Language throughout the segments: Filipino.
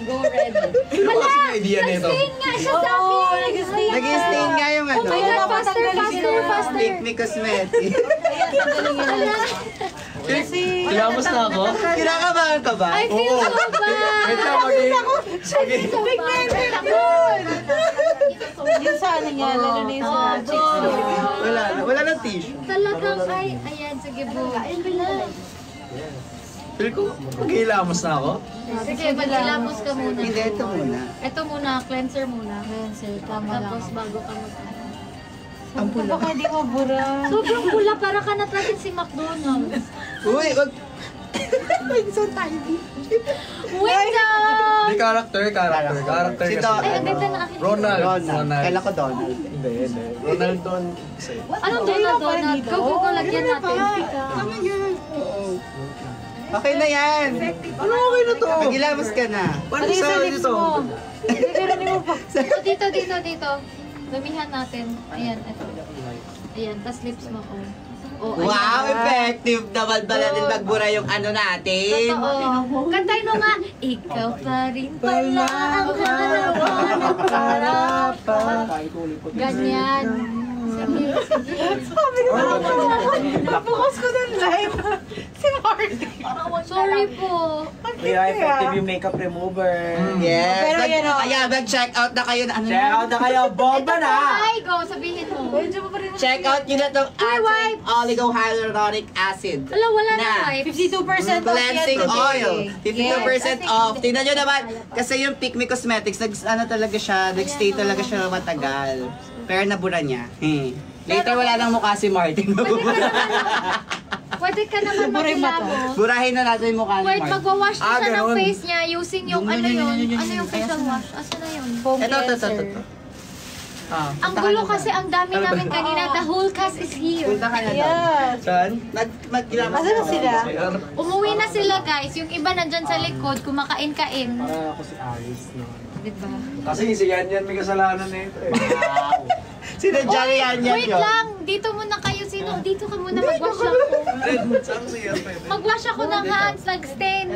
go red. Wala! Nag-stain nga siya sa akin! Nag-stain nga yung ano. Oh my God, faster! Pick Me Cosmetics. Kilamos na ako? Kinakabahan ka ba? I feel so bad! Wait lang, Yung sa ano niya, lalo na yung sa chicks. Wala nang tissue. Talagang ay, ayan, sige bro. Feel ko, maghihilamos na ako? Sige, maghilamos ka muna. Hindi, ito muna. Ito muna, cleanser muna. Cleanser, tama lang. Tapos bago ka mag... Ang pula. Baka hindi mabura. Sobrang pula, para ka na natin si McDonald's. Uy, wag. Wait up! Hindi, character Si kasi. Don. Ay, ang ganda na akin. Ronald. Kailan ko Donald? Hindi. Ronaldon. Anong Donald? Go, go, go, lagyan natin. Okay na yan. Ano okay na to? Maghilamos ka na. Paano Ano yung sa sa lips dito? mo? Hindi mo pa. Dito. Damihan natin. Ayan, ito. Ayan, tas lips mo ko. Oh, ayan. Wow, effective naman pala din magbura yung ano natin. Totoo. Kantay mo nga. Ikaw pa rin pala ang harapan at harapan. Ganyan. Sige. Sabi ko nabukas ko ng live. Si Marty. Sorry po. Kaya effective yung makeup remover. Yes. Pero yan, oh. Kaya mag-check out na kayo na ano. Check out na kayo, bomba na! Ay, go. Sabihin mo. Check out nyo na itong ating oligohyaluronic acid. Wala na Na. wipe. 52% off Cleansing yan today. oil. 52% Yes. off. Tingnan nyo naman. Kasi yung Pick Me Cosmetics, ano talaga siya, nag-stay talaga siya matagal. Pero nabura niya. Later wala nang mukha si Martin. Pwede ka naman maghilamos. Burahin na natin yung mukha ni Wait, Martin. magwawash na siya ng ganun. face niya using yung ano yun. Ano yung facial wash? Asa na yun? Foam Ito. cleanser. Ang gulo kasi ang dami namin kanina. The whole cast is here. Punta ka na doon. Yes. Saan? Mag-ilamos Asa na sila? Umuwi na sila guys. Yung iba nandyan sa likod, kumakain-kain. Para ako si Aris, no? Diba? Kasi si Yan may kasalanan na ito eh. Wow. Sinadya Oy, yan wait yun. lang. Dito muna kayo. Sino? Dito ka muna. Magwash ako. Saan si Yan pwede? Magwash ako ng hands. Nag-stain.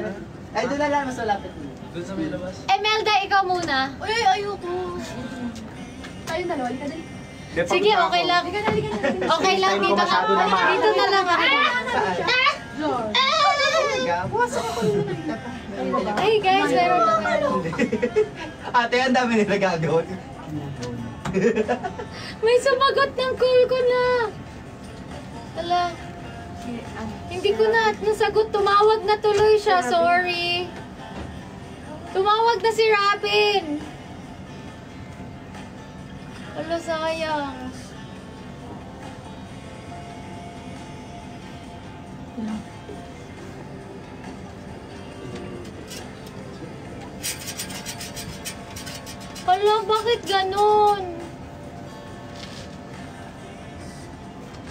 Ay, doon na lang, mas malapit mo. Doon sa may labas. Emelda, ikaw muna. Uy, ayoko. Tayong dalawa. Sige, okay lang. Okay lang. Dito na. Dito na lang ako. Ay guys, meron na. Ate, ang dami nila gagawin. May sumagot ng call ko na. Hala. Hindi ko na nasagot. Tumawag na tuloy siya. Sorry. Tumawag na si Robin. Hala, sayang. Hala, bakit ganon?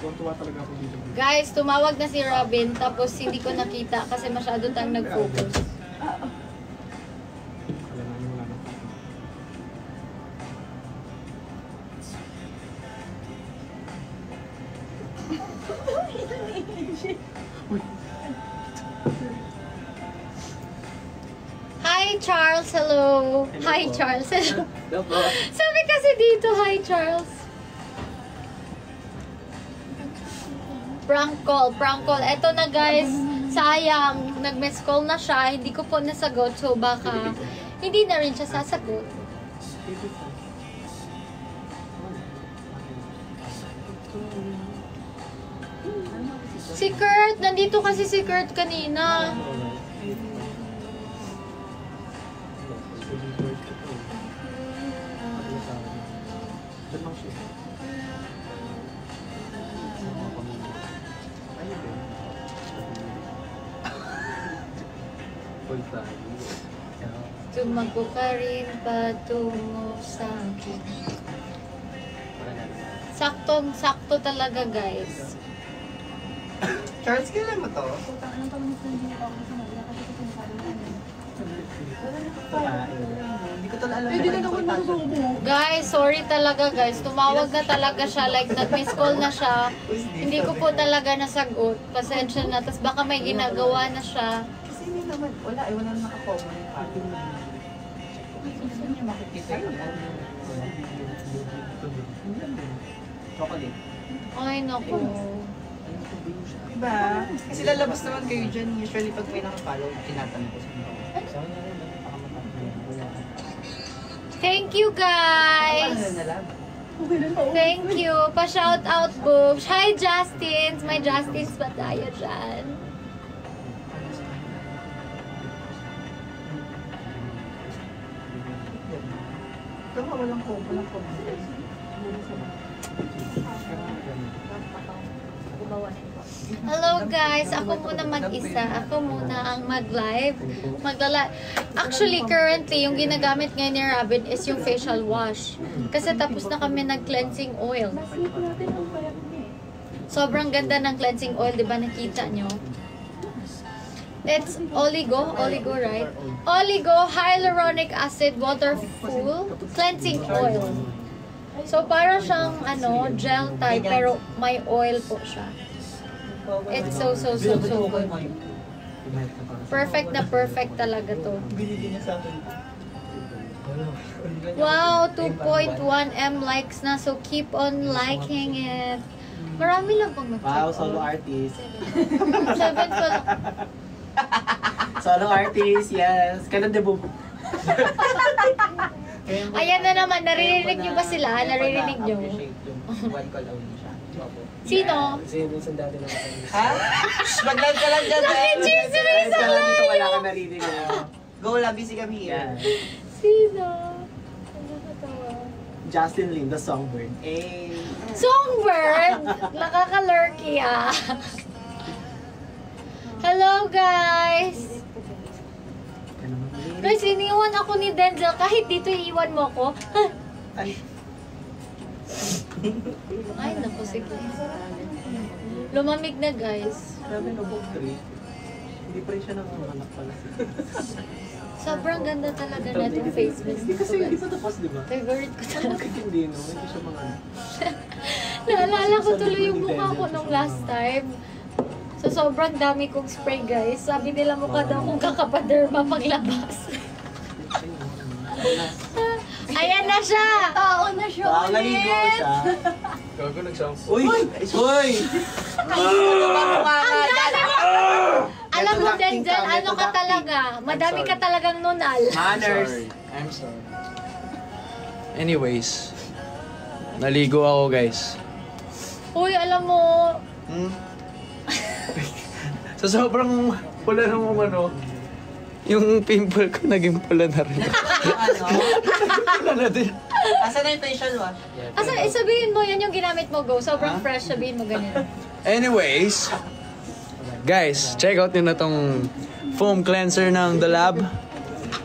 Tuwa talaga ako dito. Guys, tumawag na si Robin tapos hindi ko nakita kasi masyado tayong nag-focus. Alam namin wala na. Hi Charles, hello. Hi Charles, hello. Sabi kasi dito, hi Charles. Prank call, prank call. Eto na guys, sayang, nag-miss call na siya. Hindi ko po nasagot, so baka hindi na rin siya sasagot. Si Kurt, nandito kasi si Kurt kanina. Tumago ka rin patungo sa akin. Saktong-sakto talaga guys. Charles, kailan mo to? Hindi ko to alam. Guys, sorry talaga guys. Tumawag na talaga siya. Like, nag-miss call na siya. Hindi ko po talaga nasagot. Pasensya na. Tapos baka may ginagawa na siya. Kasi hindi naman, wala naman nakakover yung ating Saan niyo makikita yun? Chocolate. Ay, naku. Diba? Kasi lalabas naman kayo dyan. Usually pag may nakapalo, tinatanong ko sa mga. Thank you, guys! Thank you. Pa-shout out, boobs. Hi, Justins. May Justins pa tayo dyan. Walang ko. Hello guys, ako muna mag-isa. Ako muna ang mag-live. Actually, currently, yung ginagamit ngayon ni Robin is yung facial wash. Kasi tapos na kami nag-cleansing oil. Sobrang ganda ng cleansing oil, di ba? Nakita nyo? It's Oligo, right? Oligo Hyaluronic Acid Waterful Cleansing Oil. So, para siyang, gel type, pero may oil po siya. It's so good. Perfect na perfect talaga to. Wow, 2.1M likes na. So, keep on liking it. Marami lang pang mag-check. Wow, solo artist. 7 pa lang. Solo artist, yes. Kanan de bub. Ayan na naman, naririnig niyo ba sila? Naririnig niyo? One call only siya. Sino? Kasi yung minsan dati naman kami. Ha? Shh, mag-live ka lang dyan, Nakichismis ka lang dito, wala tayo! ka narinig. Go, love, busy kami here. Sino? Ano katawa? Justin Lin, the songbird. Eh. Songbird! Nakaka-lurky ah. Hello guys! Guys, iniwan ako ni Denzel. Kahit dito iiwan mo ako. Ay. Ay, naku, sige. Lumamig na guys. Sabi no book 3. Hindi pa rin siya nanganganak pala. Sobrang ganda talaga na itong face mask. Kasi hindi pa tapos, di ba? Favorite ko talaga. Bakit hindi, no? Hindi siya mga... Naalala ko tuloy yung mukha ko nung last time. So, sobrang dami kong spray, guys. Sabi nila mukha daw kong kakapaderma paglabas. Ayan na siya! Tao na siya Wow, naligo ulit! siya. Gago nag-shampoo. Uy! Uy! Alam mo, Denzel, ano ka talaga? Madami ka talagang nunal. Manners. I'm sorry. Anyways, naligo ako guys. Uy, alam mo, Sa sobrang pula ng yung pimple ko naging pula na rin. Pula na din. Asan na yung facial wash? sabihin mo, yan yung ginamit mo, go. Sobrang fresh, sabihin mo ganyan. Anyways, guys, check out nyo na tong foam cleanser ng The Lab.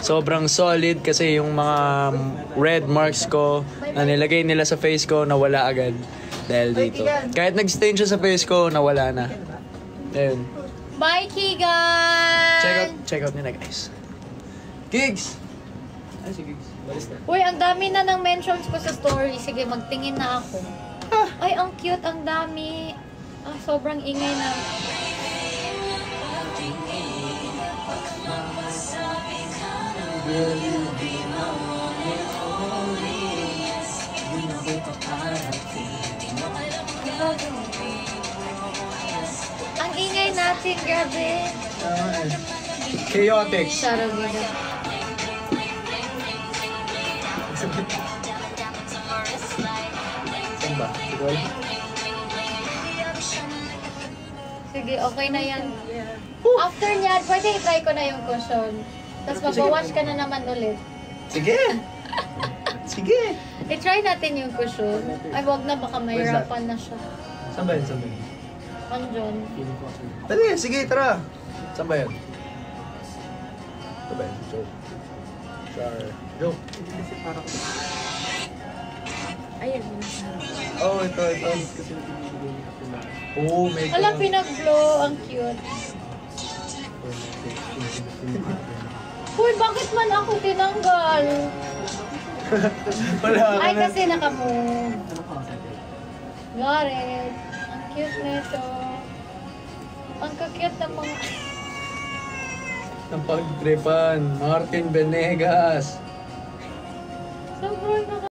Sobrang solid kasi yung mga red marks ko na nilagay nila sa face ko nawala agad dahil dito. Kahit nag-stain siya sa face ko, nawala na. Ayun. Bye, Keegan! Check out nyo na guys. Gigs! Ay, si Gigs. Balis na. Uy, ang dami na ng mentions ko sa story. Sige, magtingin na ako. Ay, ang cute, ang dami. Sobrang ingay na. Ang ingay natin, grabe. Chaotic. Sarang ganda. Saan ba? Sigol? Sige, okay na yan. After niyan, pwede i-try ko na yung cushion. Tapos magwawash ka na naman ulit. Sige! Sige! I-try natin yung cushion. Ay, wag na, baka mahirapan na siya. Saan ba yun? Saan ba yun? Andyan. Dali, sige, tara! Saan ba yun? Saan ba yun? Joke. Joke. Kasi parang... Ayun. Oh, ito. Kasi nagbibigay niya ako na... Oh, may Alam, pinag-blow. Ang cute. Uy, bakit man ako tinanggal? Wala ka Ay, na. kasi naka-move. Ano ka kasi? Got it. Ang cute nito. Ang kakute ng mga... Ang pagtripan, Martin Venegas. Sobrang